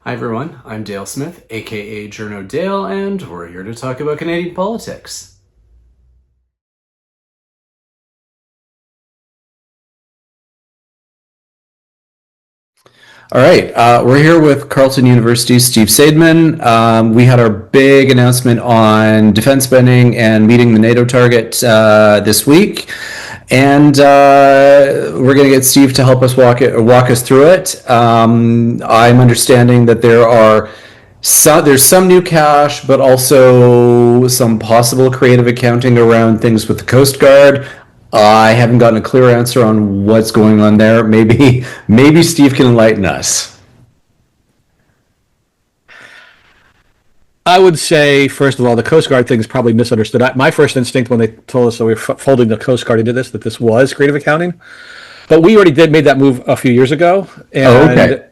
Hi everyone, I'm Dale Smith, aka Journo Dale, and we're here to talk about Canadian politics. All right, we're here with Carleton University's Steve Saideman. We had our big announcement on defense spending and meeting the NATO target this week, and we're going to get Steve to help us walk us through it. I'm understanding that there's some new cash, but also some possible creative accounting around things with the Coast Guard. I haven't gotten a clear answer on what's going on there. Maybe Steve can enlighten us. I would say, first of all, the Coast Guard thing is probably misunderstood. My first instinct when they told us that we were folding the Coast Guard into this, that this was creative accounting. But we already made that move a few years ago. And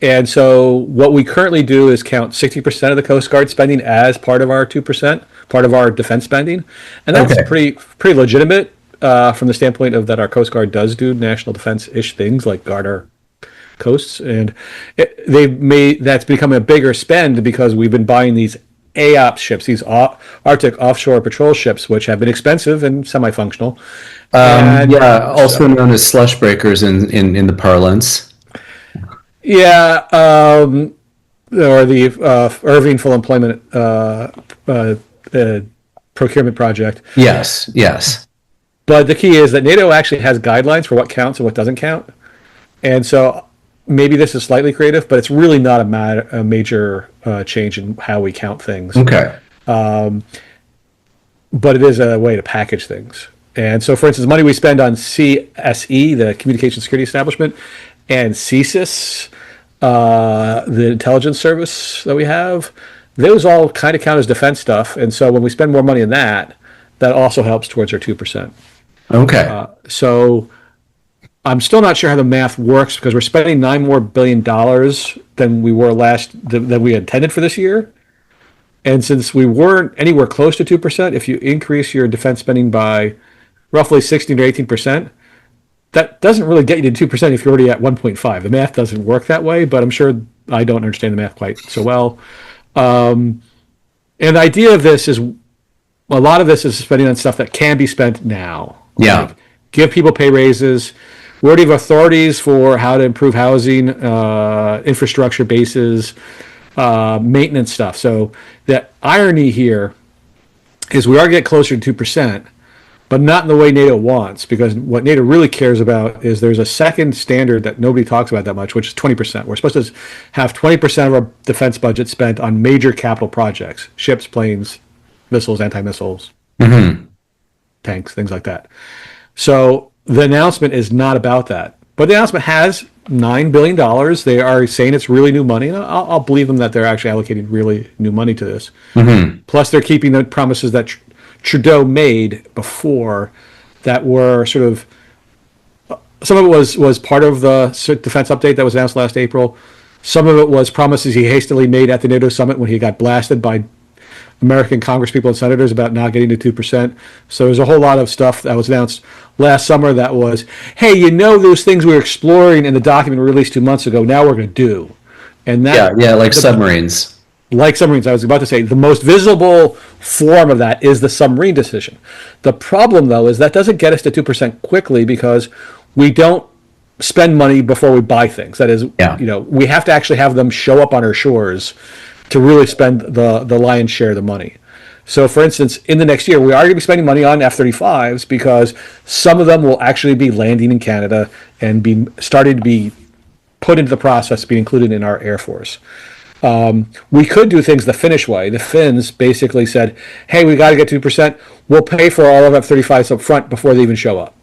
And so what we currently do is count 60% of the Coast Guard spending as part of our 2%, part of our defense spending. And that's pretty legitimate from the standpoint of that our Coast Guard does do national defense-ish things like guard our coasts. And that's become a bigger spend because we've been buying these AOPS ships, these Arctic offshore patrol ships, which have been expensive and semi-functional. Also known as slush breakers in the parlance. Yeah, or the Irving Full Employment Procurement Project. Yes. But the key is that NATO actually has guidelines for what counts and what doesn't count. And so maybe this is slightly creative, but it's really not a major change in how we count things. Okay. But it is a way to package things. And so, for instance, money we spend on CSE, the Communication Security Establishment, and CSIS, the intelligence service that we have, those all kind of count as defense stuff. And so when we spend more money on that also helps towards our 2%. Okay. So I'm still not sure how the math works because we're spending $9 billion more than we were than we intended for this year. And since we weren't anywhere close to 2%, if you increase your defense spending by roughly 16 or 18%, that doesn't really get you to 2% if you're already at 1.5. The math doesn't work that way, but I'm sure I don't understand the math quite so well. And the idea of this is a lot of this is spending on stuff that can be spent now. Yeah. Like give people pay raises. We already have authorities for how to improve housing, infrastructure bases, maintenance stuff. So the irony here is we are getting closer to 2%, but not in the way NATO wants, because what NATO really cares about is there's a second standard that nobody talks about that much, which is 20%. We're supposed to have 20% of our defense budget spent on major capital projects, ships, planes, missiles, anti-missiles, tanks, things like that. So the announcement is not about that. But the announcement has $9 billion. They are saying it's really new money. And I'll believe them that they're actually allocating really new money to this. Plus, they're keeping the promises that Trudeau made before that were sort of, some of it was part of the defense update that was announced last April. Some of it was promises he hastily made at the NATO summit when he got blasted by American congresspeople and senators about not getting to 2%. So there's a whole lot of stuff that was announced last summer that was, hey, those things we were exploring in the document we released 2 months ago, now we're going to do. And that, like submarines. Like submarines, I was about to say, the most visible form of that is the submarine decision. The problem, though, is that doesn't get us to 2% quickly because we don't spend money before we buy things. That is, we have to actually have them show up on our shores to really spend the lion's share of the money. So, for instance, in the next year, we are going to be spending money on F-35s because some of them will actually be landing in Canada and be starting to be put into the process, being included in our Air Force. We could do things the Finnish way. The Finns basically said, hey, we got to get 2%. We'll pay for all of F-35s up front before they even show up.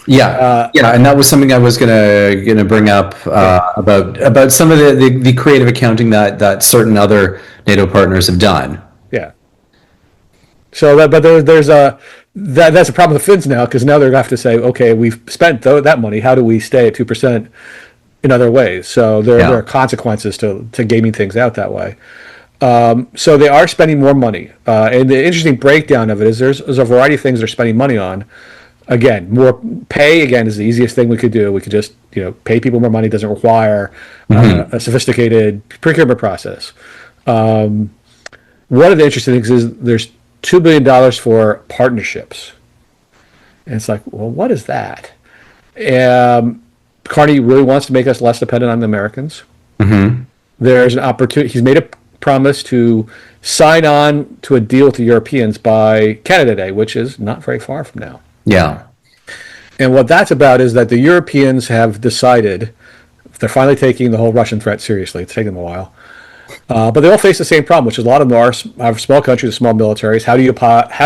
And that was something I was gonna bring up about some of the creative accounting that certain other NATO partners have done. Yeah. So that's a problem with the Finns now because now they're going to have to say, okay, we've spent that money. How do we stay at 2% in other ways? So there are consequences to gaming things out that way. So they are spending more money, and the interesting breakdown of it is there's a variety of things they're spending money on. again, more pay, again, is the easiest thing we could do. We could just, pay people more money. Doesn't require a sophisticated procurement process. One of the interesting things is there's $2 billion for partnerships. And it's like, well, what is that? Carney really wants to make us less dependent on the Americans. There's an opportunity. He's made a promise to sign on to a deal with the Europeans by Canada Day, which is not very far from now. Yeah. And what that's about is that the Europeans have decided they're finally taking the whole Russian threat seriously. It's taken them a while. But they all face the same problem, which is a lot of them are small countries with small militaries. How do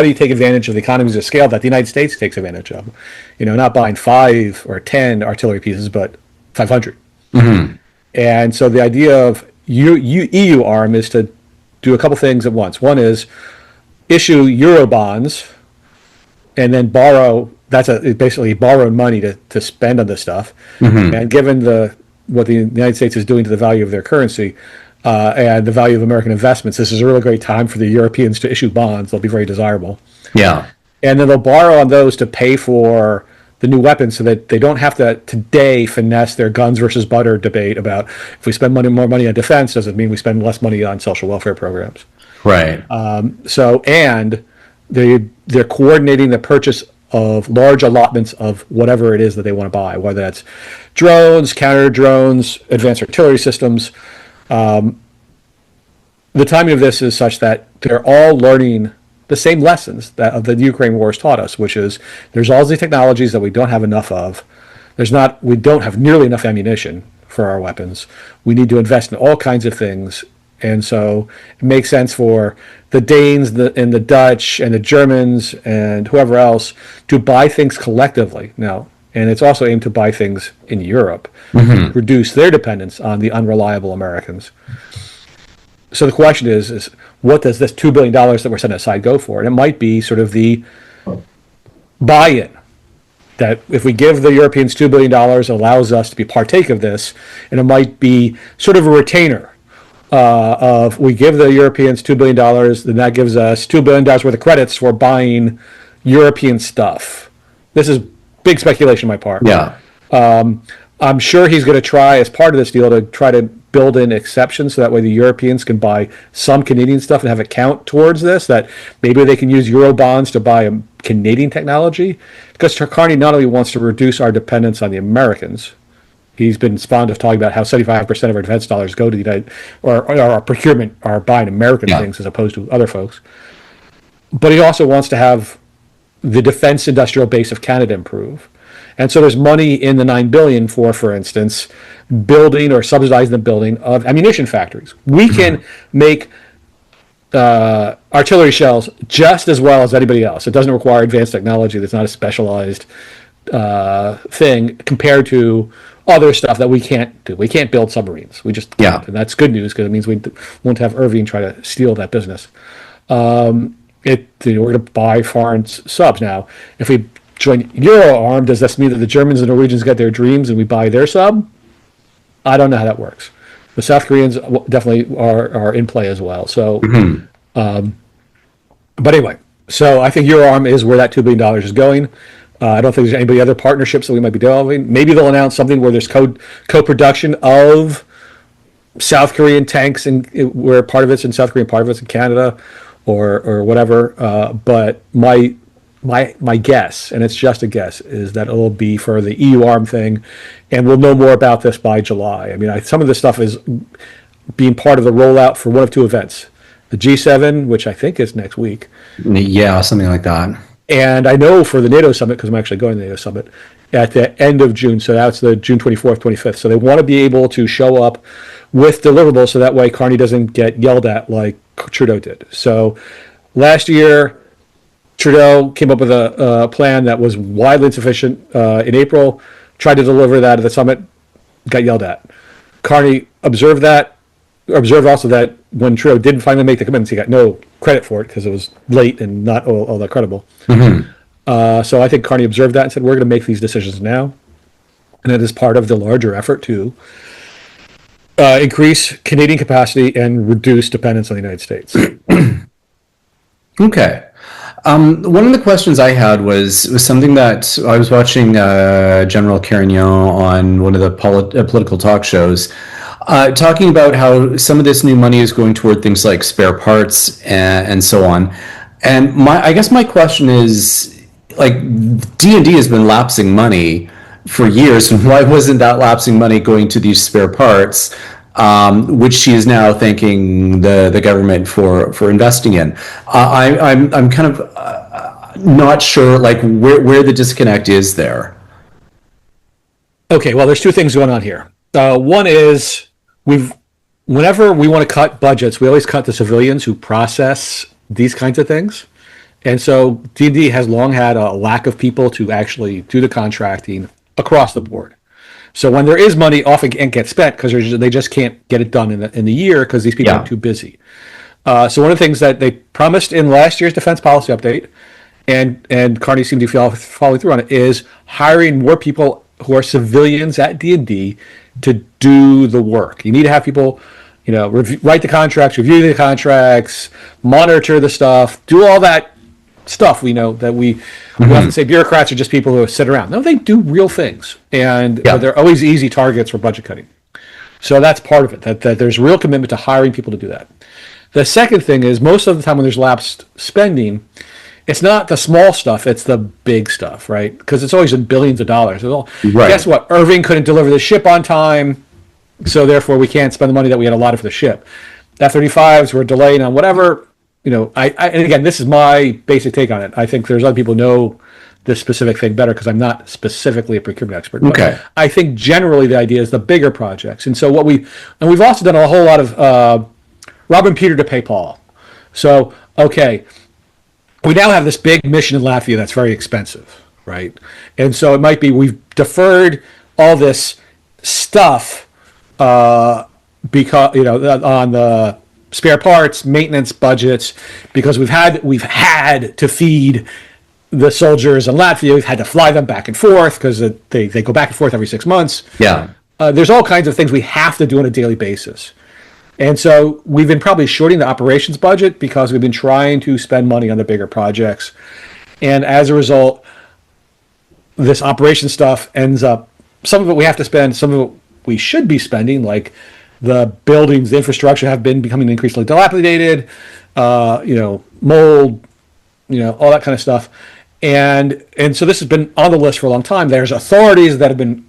you take advantage of the economies of scale that the United States takes advantage of? Not buying 5 or 10 artillery pieces, but 500. And so the idea of EU arm is to do a couple things at once. One is issue Euro bonds and then borrow. That's basically borrowed money to spend on this stuff. And given what the United States is doing to the value of their currency and the value of American investments, this is a really great time for the Europeans to issue bonds. They'll be very desirable. Yeah. And then they'll borrow on those to pay for the new weapons so that they don't have to today finesse their guns versus butter debate about if we spend more money on defense, does it mean we spend less money on social welfare programs? Right. And they're coordinating the purchase of large allotments of whatever it is that they want to buy, whether that's drones, counter drones, advanced artillery systems. The timing of this is such that they're all learning the same lessons that the Ukraine war has taught us, which is there's all these technologies that we don't have enough of. We don't have nearly enough ammunition for our weapons. We need to invest in all kinds of things. And so it makes sense for the Danes and the Dutch and the Germans and whoever else to buy things collectively now. And it's also aimed to buy things in Europe, reduce their dependence on the unreliable Americans. So the question is what does this $2 billion that we're setting aside go for? And it might be sort of the buy-in that if we give the Europeans $2 billion, it allows us to be partake of this. And it might be sort of a retainer of we give the Europeans $2 billion, then that gives us $2 billion worth of credits for buying European stuff. This is big speculation on my part. Yeah. I'm sure he's going to try, as part of this deal, to try to build in exceptions so that way the Europeans can buy some Canadian stuff and have it count towards this, that maybe they can use Euro bonds to buy a Canadian technology. Because Carney not only wants to reduce our dependence on the Americans, he's been fond of talking about how 75% of our defense dollars go to the United, or our procurement are buying American things as opposed to other folks. But he also wants to have the defense industrial base of Canada improve. And so there's money in the $9 billion for instance, building or subsidizing the building of ammunition factories. We can make artillery shells just as well as anybody else. It doesn't require advanced technology. That's not a specialized thing compared to other stuff that we can't do. We can't build submarines. We just can't. And that's good news because it means we won't have Irving try to steal that business. We're going to buy foreign subs now. If we join Euroarm, does this mean that the Germans and Norwegians get their dreams and we buy their sub? I don't know how that works. The South Koreans definitely are in play as well. So, but anyway, so I think Euroarm is where that $2 billion is going. I don't think there's any other partnerships that we might be developing. Maybe they'll announce something where there's co-production of South Korean tanks, and where part of it's in South Korea, part of it's in Canada, or whatever. But my guess, and it's just a guess, is that it'll be for the EU arm thing, and we'll know more about this by July. I mean, some of this stuff is being part of the rollout for one of two events: the G7, which I think is next week. Yeah, something like that. And I know for the NATO summit, because I'm actually going to the NATO summit at the end of June, so that's the June 24th, 25th. So they want to be able to show up with deliverables so that way Carney doesn't get yelled at like Trudeau did. So last year, Trudeau came up with a plan that was widely insufficient in April, tried to deliver that at the summit, got yelled at. Carney observed also that when Trudeau didn't finally make the commitments, he got no credit for it because it was late and not all that credible. So I think Carney observed that and said, we're going to make these decisions now. And it is part of the larger effort to increase Canadian capacity and reduce dependence on the United States. Okay. One of the questions I had was something that I was watching General Carignan on one of the political talk shows, talking about how some of this new money is going toward things like spare parts and so on. And I guess my question is, like, D&D has been lapsing money for years, and why wasn't that lapsing money going to these spare parts, which she is now thanking the government for investing in? I'm kind of not sure, like, where the disconnect is there. Okay, well, there's two things going on here. One is whenever we want to cut budgets, we always cut the civilians who process these kinds of things. And so D&D has long had a lack of people to actually do the contracting across the board. So when there is money, often it gets spent because they just can't get it done in the year because these people are too busy. So one of the things that they promised in last year's defense policy update, and Carney seemed to be following through on it, is hiring more people who are civilians at D&D to do the work. You need to have people, write the contracts, review the contracts, monitor the stuff, do all that stuff. We know that we often say bureaucrats are just people who sit around. No, they do real things, and they're always easy targets for budget cutting. So that's part of it, that there's real commitment to hiring people to do that. The second thing is, most of the time when there's lapsed spending, it's not the small stuff, it's the big stuff, right? Because it's always in billions of dollars. Guess what? Irving couldn't deliver the ship on time, so therefore we can't spend the money that we had allotted for the ship. F-35s were delayed on whatever. And again, this is my basic take on it. I think there's other people who know this specific thing better because I'm not specifically a procurement expert. Okay. But I think generally the idea is the bigger projects. And so we've also done a whole lot of robbing Peter to pay Paul. So, okay, we now have this big mission in Latvia that's very expensive, right? And so it might be we've deferred all this stuff because, on the spare parts, maintenance budgets, because we've had to feed the soldiers in Latvia. We've had to fly them back and forth because they go back and forth every 6 months. Yeah. There's all kinds of things we have to do on a daily basis. And so we've been probably shorting the operations budget because we've been trying to spend money on the bigger projects. And as a result, this operation stuff ends up, some of it we have to spend, some of it we should be spending, like the buildings, the infrastructure have been becoming increasingly dilapidated, mold, all that kind of stuff. And so this has been on the list for a long time. There's authorities that have been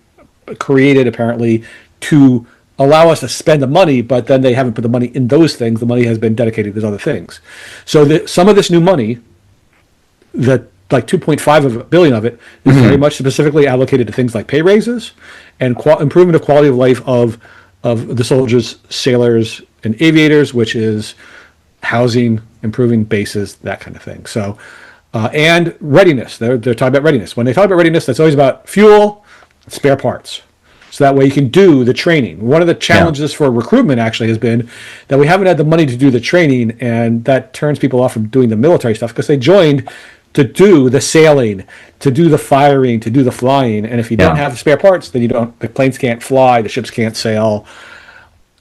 created apparently to allow us to spend the money, but then they haven't put the money in those things. The money has been dedicated to those other things. So some of this new money, that like 2.5 billion of it, is very much specifically allocated to things like pay raises and improvement of quality of life of the soldiers, sailors, and aviators, which is housing, improving bases, that kind of thing. So, and readiness. They're talking about readiness. When they talk about readiness, that's always about fuel, spare parts. So that way you can do the training. One of the challenges for recruitment actually has been that we haven't had the money to do the training, and that turns people off from doing the military stuff because they joined to do the sailing, to do the firing, to do the flying. And if you don't have the spare parts, then the planes can't fly, the ships can't sail,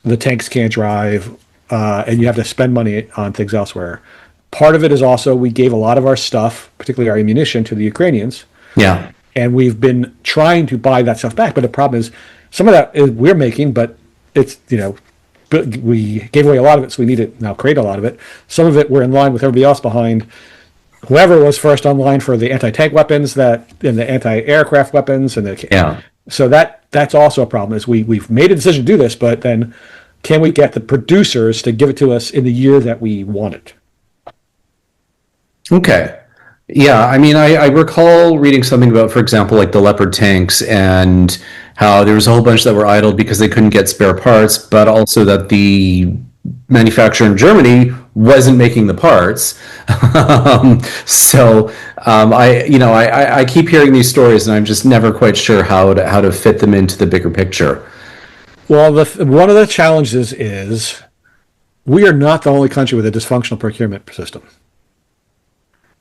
the tanks can't drive, and you have to spend money on things elsewhere. Part of it is also we gave a lot of our stuff, particularly our ammunition, to the Ukrainians. Yeah. And we've been trying to buy that stuff back. But the problem is some of that we're making, but it's, we gave away a lot of it, so we need to now create a lot of it. Some of it we're in line with everybody else behind whoever was first online for the anti-tank weapons and the anti-aircraft weapons. So that's also a problem is we've made a decision to do this, but then can we get the producers to give it to us in the year that we want it? Okay. Yeah, I mean, I recall reading something about, for example, like the Leopard tanks and how there was a whole bunch that were idled because they couldn't get spare parts, but also that the manufacturer in Germany wasn't making the parts. I keep hearing these stories, and I'm just never quite sure how to fit them into the bigger picture. Well, one of the challenges is we are not the only country with a dysfunctional procurement system.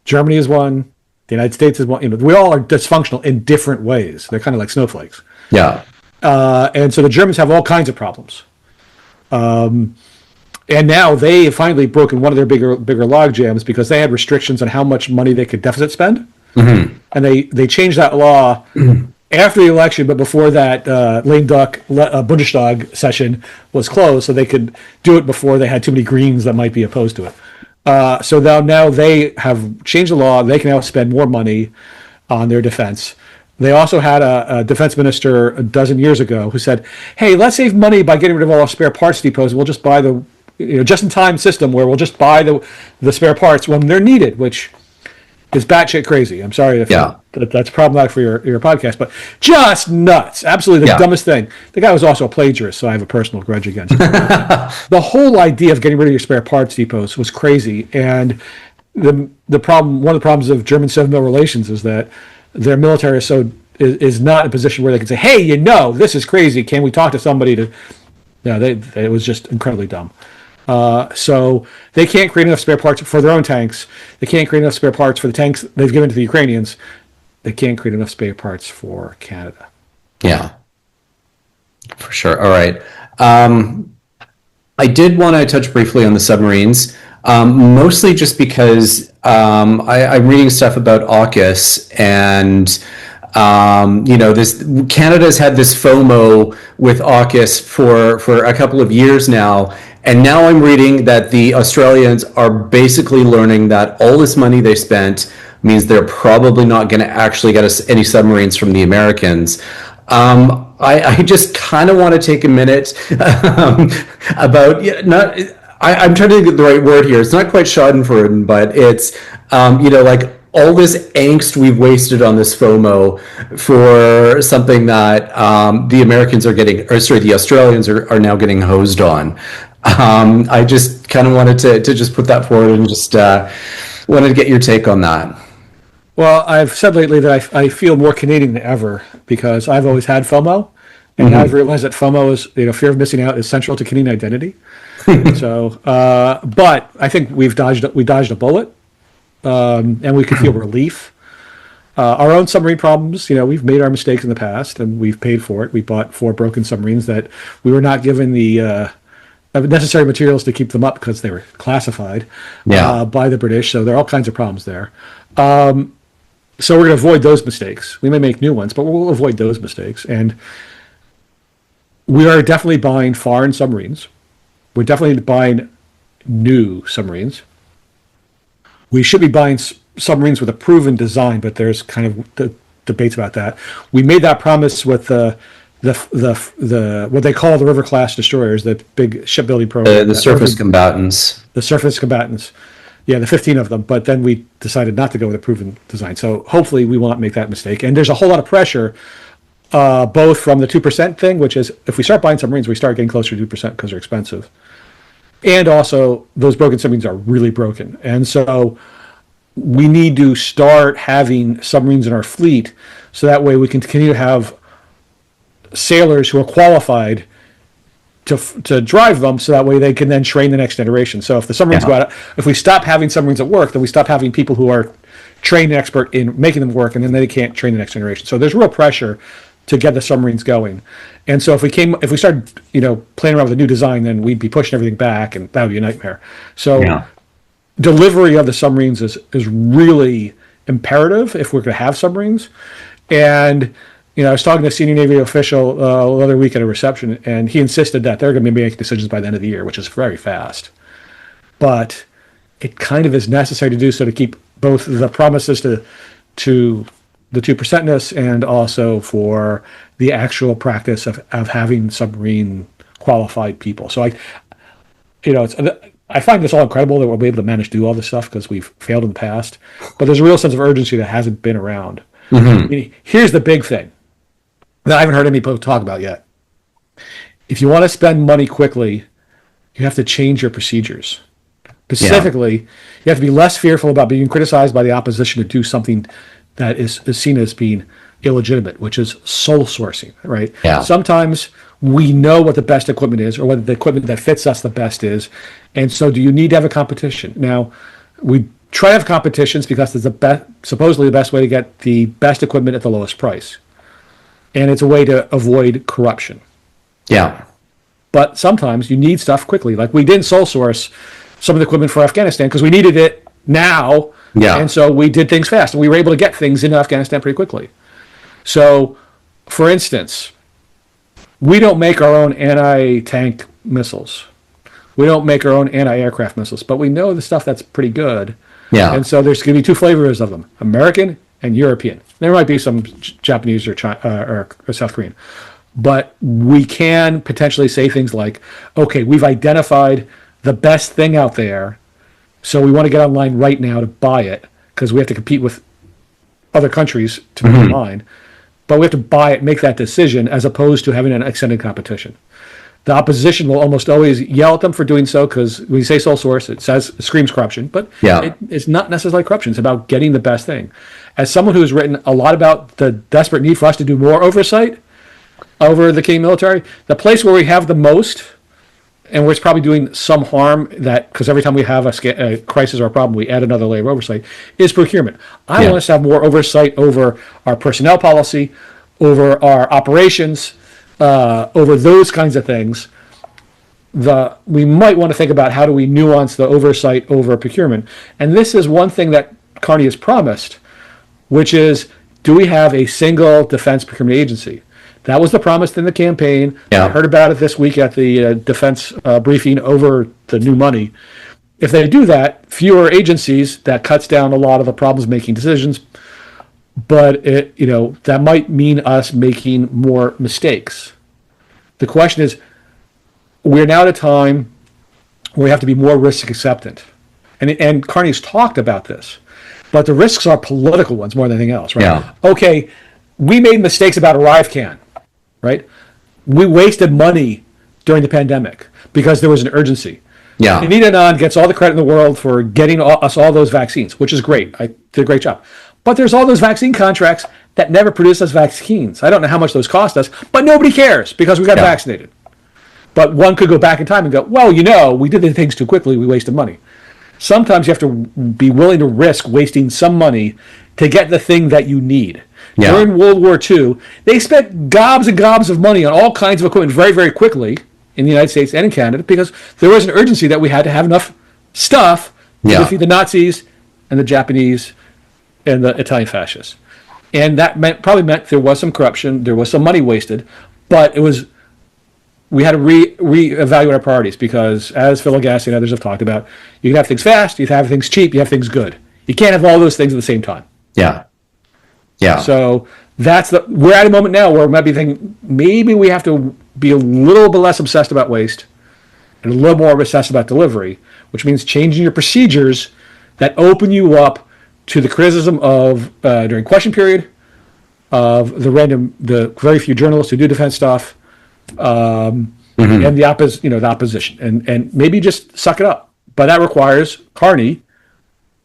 Germany is one. The United States is one. We all are dysfunctional in different ways. They're kind of like snowflakes. Yeah. And so the Germans have all kinds of problems. And now they have finally broken one of their bigger log jams because they had restrictions on how much money they could deficit spend. Mm-hmm. And they changed that law after the election, but before that lame duck Bundestag session was closed, so they could do it before they had too many Greens that might be opposed to it. So now they have changed the law. They can now spend more money on their defense. They also had a defense minister a dozen years ago who said, hey, let's save money by getting rid of all our spare parts depots. We'll just buy the just-in-time system where we'll just buy the spare parts when they're needed, which is batshit crazy. I'm sorry if that's problematic for your podcast, but just nuts. Absolutely the dumbest thing. The guy was also a plagiarist, so I have a personal grudge against him. The whole idea of getting rid of your spare parts depots was crazy, and one of the problems of German civil relations is that their military is not in a position where they can say, hey, this is crazy. Can we talk to somebody to... No, it was just incredibly dumb. So they can't create enough spare parts for their own tanks. They can't create enough spare parts for the tanks they've given to the Ukrainians. They can't create enough spare parts for Canada. Yeah, for sure. All right. I did want to touch briefly on the submarines, mostly just because I'm reading stuff about AUKUS and Canada's had this FOMO with AUKUS for a couple of years now. And now I'm reading that the Australians are basically learning that all this money they spent means they're probably not going to actually get us any submarines from the Americans. I just kind of want to take a minute about I'm trying to get the right word here. It's not quite Schadenfreude, but it's all this angst we've wasted on this FOMO for something that the Australians are now getting hosed on. I just kind of wanted to just put that forward and just wanted to get your take on that. Well, I've said lately that I feel more Canadian than ever because I've always had FOMO, and I've realized that FOMO is, fear of missing out, is central to Canadian identity. So, but I think we dodged a bullet, and we could feel relief. Our own submarine problems, we've made our mistakes in the past, and we've paid for it. We bought 4 broken submarines that we were not given the necessary materials to keep them up because they were classified by the British. So there are all kinds of problems there. So we're going to avoid those mistakes. We may make new ones, but we'll avoid those mistakes. And we are definitely buying foreign submarines. We're definitely buying new submarines. We should be buying submarines with a proven design, but there's kind of debates about that. We made that promise with the what they call the River class destroyers, the big shipbuilding program. The surface combatants. The surface combatants. Yeah, the 15 of them. But then we decided not to go with a proven design. So hopefully we won't make that mistake. And there's a whole lot of pressure, both from the 2% thing, which is if we start buying submarines, we start getting closer to 2% because they're expensive. And also, those broken submarines are really broken. And so we need to start having submarines in our fleet so that way we can continue to have sailors who are qualified to drive them, so that way they can then train the next generation. So if the submarines go out, if we stop having submarines at work, then we stop having people who are trained and expert in making them work, and then they can't train the next generation. So there's real pressure to get the submarines going. And so if we started, playing around with a new design, then we'd be pushing everything back, and that would be a nightmare. So delivery of the submarines is really imperative if we're going to have submarines. And I was talking to a senior Navy official the other week at a reception, and he insisted that they're going to be making decisions by the end of the year, which is very fast. But it kind of is necessary to do so to keep both the promises to the 2%ness and also for the actual practice of having submarine qualified people. So I find this all incredible that we'll be able to manage to do all this stuff because we've failed in the past. But there's a real sense of urgency that hasn't been around. Mm-hmm. I mean, here's the big thing that I haven't heard any people talk about yet. If you want to spend money quickly, you have to change your procedures. Specifically, you have to be less fearful about being criticized by the opposition to do something that is seen as being illegitimate, which is sole sourcing, right? Yeah. Sometimes we know what the best equipment is or what the equipment that fits us the best is. And so do you need to have a competition? Now, we try to have competitions because it's supposedly the best way to get the best equipment at the lowest price. And it's a way to avoid corruption. Yeah. But sometimes you need stuff quickly. Like we didn't sole source some of the equipment for Afghanistan because we needed it now. Yeah. And so we did things fast. And we were able to get things into Afghanistan pretty quickly. So, for instance, we don't make our own anti-tank missiles. We don't make our own anti-aircraft missiles. But we know the stuff that's pretty good. Yeah. And so there's going to be two flavors of them, American and European. There might be some Japanese or China, or South Korean. But we can potentially say things like, okay, we've identified the best thing out there, so we want to get online right now to buy it, because we have to compete with other countries to be online. But we have to buy it, make that decision, as opposed to having an extended competition. The opposition will almost always yell at them for doing so, because when you say sole source, it screams corruption. But it's not necessarily corruption. It's about getting the best thing. As someone who's written a lot about the desperate need for us to do more oversight over the Canadian military, the place where we have the most, and where it's probably doing some harm, that because every time we have a crisis or a problem, we add another layer of oversight, is procurement. I want us to have more oversight over our personnel policy, over our operations, over those kinds of things. We might want to think about how do we nuance the oversight over procurement. And this is one thing that Carney has promised, which is, do we have a single defense procurement agency? That was the promise in the campaign. Yeah. I heard about it this week at the defense briefing over the new money. If they do that, fewer agencies, that cuts down a lot of the problems making decisions. But that might mean us making more mistakes. The question is, we're now at a time where we have to be more risk acceptant. And Carney's talked about this. But the risks are political ones more than anything else, right? Yeah. Okay, we made mistakes about ArriveCan, right? We wasted money during the pandemic because there was an urgency. Yeah. Anita Anand gets all the credit in the world for getting us all those vaccines, which is great. I did a great job. But there's all those vaccine contracts that never produce us vaccines. I don't know how much those cost us, but nobody cares because we got vaccinated. But one could go back in time and go, well, we did the things too quickly, we wasted money. Sometimes you have to be willing to risk wasting some money to get the thing that you need. Yeah. During World War II, they spent gobs and gobs of money on all kinds of equipment very, very quickly in the United States and in Canada because there was an urgency that we had to have enough stuff to defeat the Nazis and the Japanese and the Italian fascists. And that probably meant there was some corruption, there was some money wasted, but we had to reevaluate our priorities because, as Phil Agassi and others have talked about, you can have things fast, you can have things cheap, you have things good. You can't have all those things at the same time. Yeah. Yeah. So we're at a moment now where we might be thinking maybe we have to be a little bit less obsessed about waste and a little more obsessed about delivery, which means changing your procedures that open you up to the criticism of during question period of the very few journalists who do defense stuff, and the opposition, and maybe just suck it up. But that requires Carney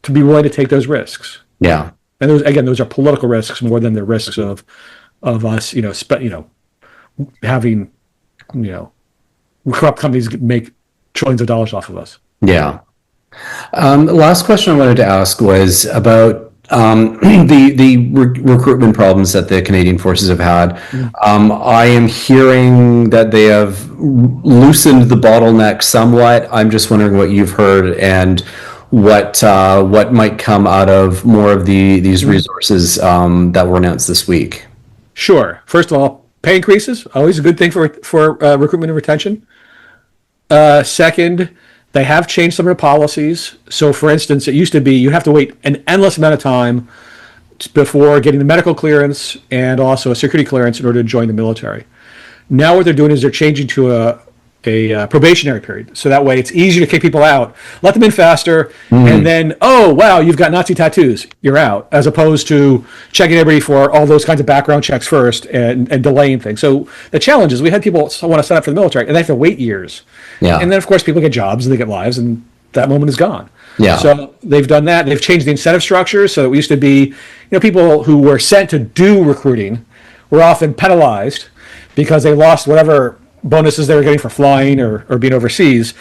to be willing to take those risks. Yeah. And those are political risks more than the risks of us, having, corrupt companies make trillions of dollars off of us. Yeah. The last question I wanted to ask was about the recruitment problems that the Canadian forces have had. I am hearing that they have loosened the bottleneck somewhat. I'm just wondering what you've heard and what might come out of more of these resources that were announced this week. Sure. First of all, pay increases, always a good thing for recruitment and retention. Second, they have changed some of the policies. So, for instance, it used to be you have to wait an endless amount of time before getting the medical clearance and also a security clearance in order to join the military. Now what they're doing is they're changing to a probationary period. So that way it's easier to kick people out, let them in faster, and then, oh, wow, you've got Nazi tattoos, you're out, as opposed to checking everybody for all those kinds of background checks first and delaying things. So the challenge is we had people want to sign up for the military, and they have to wait years. Yeah. And then, of course, people get jobs and they get lives, and that moment is gone. Yeah. So they've done that. They've changed the incentive structure. So it used to be, people who were sent to do recruiting were often penalized because they lost whatever bonuses they were getting for flying or being overseas,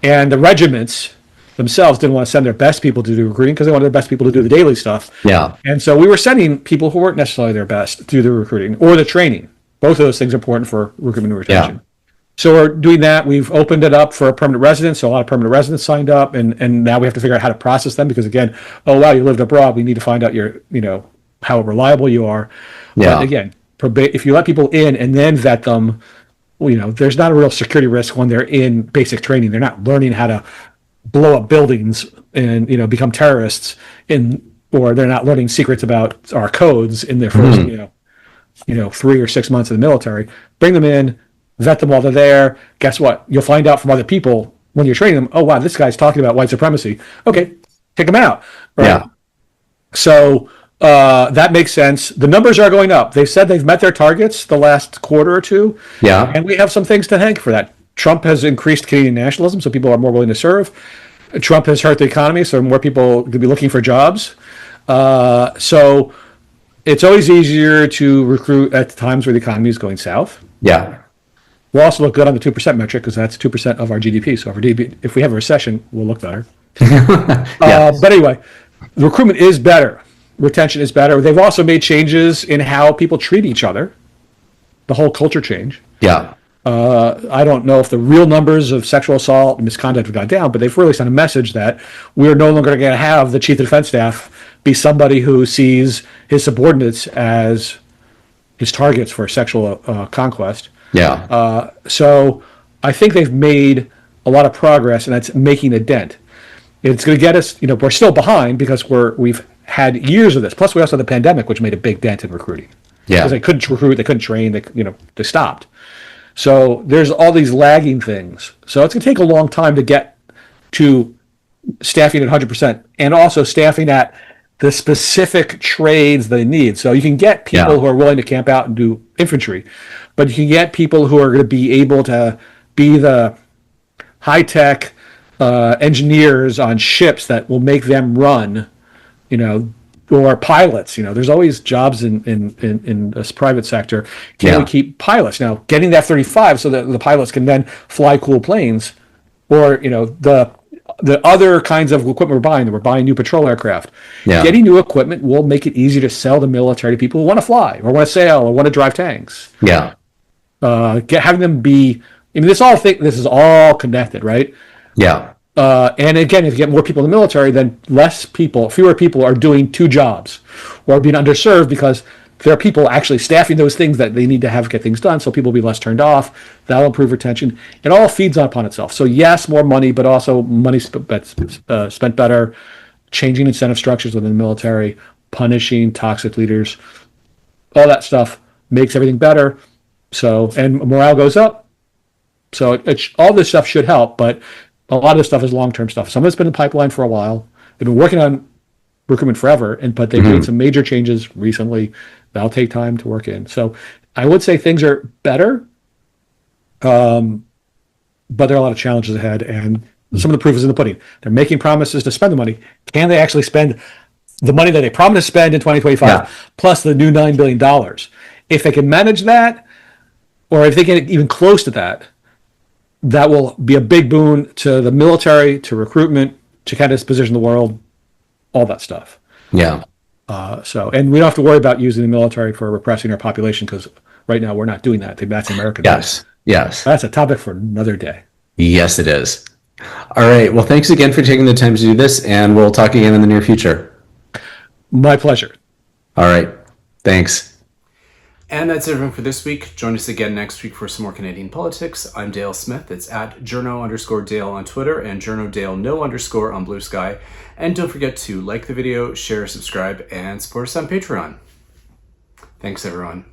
and the regiments themselves didn't want to send their best people to do recruiting because they wanted their best people to do the daily stuff. Yeah. And so we were sending people who weren't necessarily their best to do the recruiting or the training. Both of those things are important for recruitment and retention. So we're doing that. We've opened it up for permanent residents. So a lot of permanent residents signed up, and now we have to figure out how to process them because again, oh wow, you lived abroad. We need to find out how reliable you are. Yeah. But again, if you let people in and then vet them, there's not a real security risk when they're in basic training. They're not learning how to blow up buildings and become terrorists or they're not learning secrets about our codes in their first 3 or 6 months in the military. Bring them in, vet them while they're there. Guess what? You'll find out from other people when you're training them, oh wow, this guy's talking about white supremacy. Okay, kick him out. Right? Yeah. So that makes sense. The numbers are going up. They've said they've met their targets the last quarter or two. Yeah. And we have some things to thank for that. Trump has increased Canadian nationalism, so people are more willing to serve. Trump has hurt the economy, so more people could be looking for jobs. So it's always easier to recruit at times where the economy is going south. Yeah. We'll also look good on the 2% metric because that's 2% of our GDP. So if we have a recession, we'll look better. But anyway, the recruitment is better. Retention is better. They've also made changes in how people treat each other. The whole culture change. Yeah. I don't know if the real numbers of sexual assault and misconduct have gone down, but they've really sent a message that we're no longer going to have the chief of defense staff be somebody who sees his subordinates as his targets for sexual conquest. Yeah. So I think they've made a lot of progress, and that's making a dent. It's going to get us, we're still behind because we've had years of this. Plus, we also had the pandemic, which made a big dent in recruiting. Yeah. Because they couldn't recruit, they couldn't train, they stopped. So there's all these lagging things. So it's going to take a long time to get to staffing at 100% and also staffing at the specific trades they need. So you can get people who are willing to camp out and do infantry, but you can get people who are going to be able to be the high-tech engineers on ships that will make them run, or pilots. There's always jobs in this private sector. Can we keep pilots? Now, getting the F-35 so that the pilots can then fly cool planes, or the other kinds of equipment we're buying new patrol aircraft. Yeah. Getting new equipment will make it easier to sell the military to people who want to fly or want to sail or want to drive tanks. Yeah. Having them be, this is all connected, right? Yeah. And again, if you get more people in the military, then fewer people are doing two jobs or being underserved because there are people actually staffing those things that they need to get things done, so people will be less turned off. That'll improve retention. It all feeds upon itself. So yes, more money, but also money spent better, changing incentive structures within the military, punishing toxic leaders. All that stuff makes everything better. So, and morale goes up. So all this stuff should help, but a lot of this stuff is long-term stuff. Some of it's been in the pipeline for a while. They've been working on recruitment forever, but they've made some major changes recently. That'll take time to work in. So I would say things are better, but there are a lot of challenges ahead, and some of the proof is in the pudding. They're making promises to spend the money. Can they actually spend the money that they promised to spend in 2025, plus the new $9 billion? If they can manage that, or if they get even close to that, that will be a big boon to the military, to recruitment, to Canada's position in the world, all that stuff. Yeah. And we don't have to worry about using the military for repressing our population because right now we're not doing that. That's American. Yes. Yes. That's a topic for another day. Yes, it is. All right. Well, thanks again for taking the time to do this, and we'll talk again in the near future. My pleasure. All right. Thanks. And that's everyone for this week. Join us again next week for some more Canadian politics. I'm Dale Smith. It's at journo_Dale on Twitter and journodale_no_ on Bluesky. And don't forget to like the video, share, subscribe, and support us on Patreon. Thanks, everyone.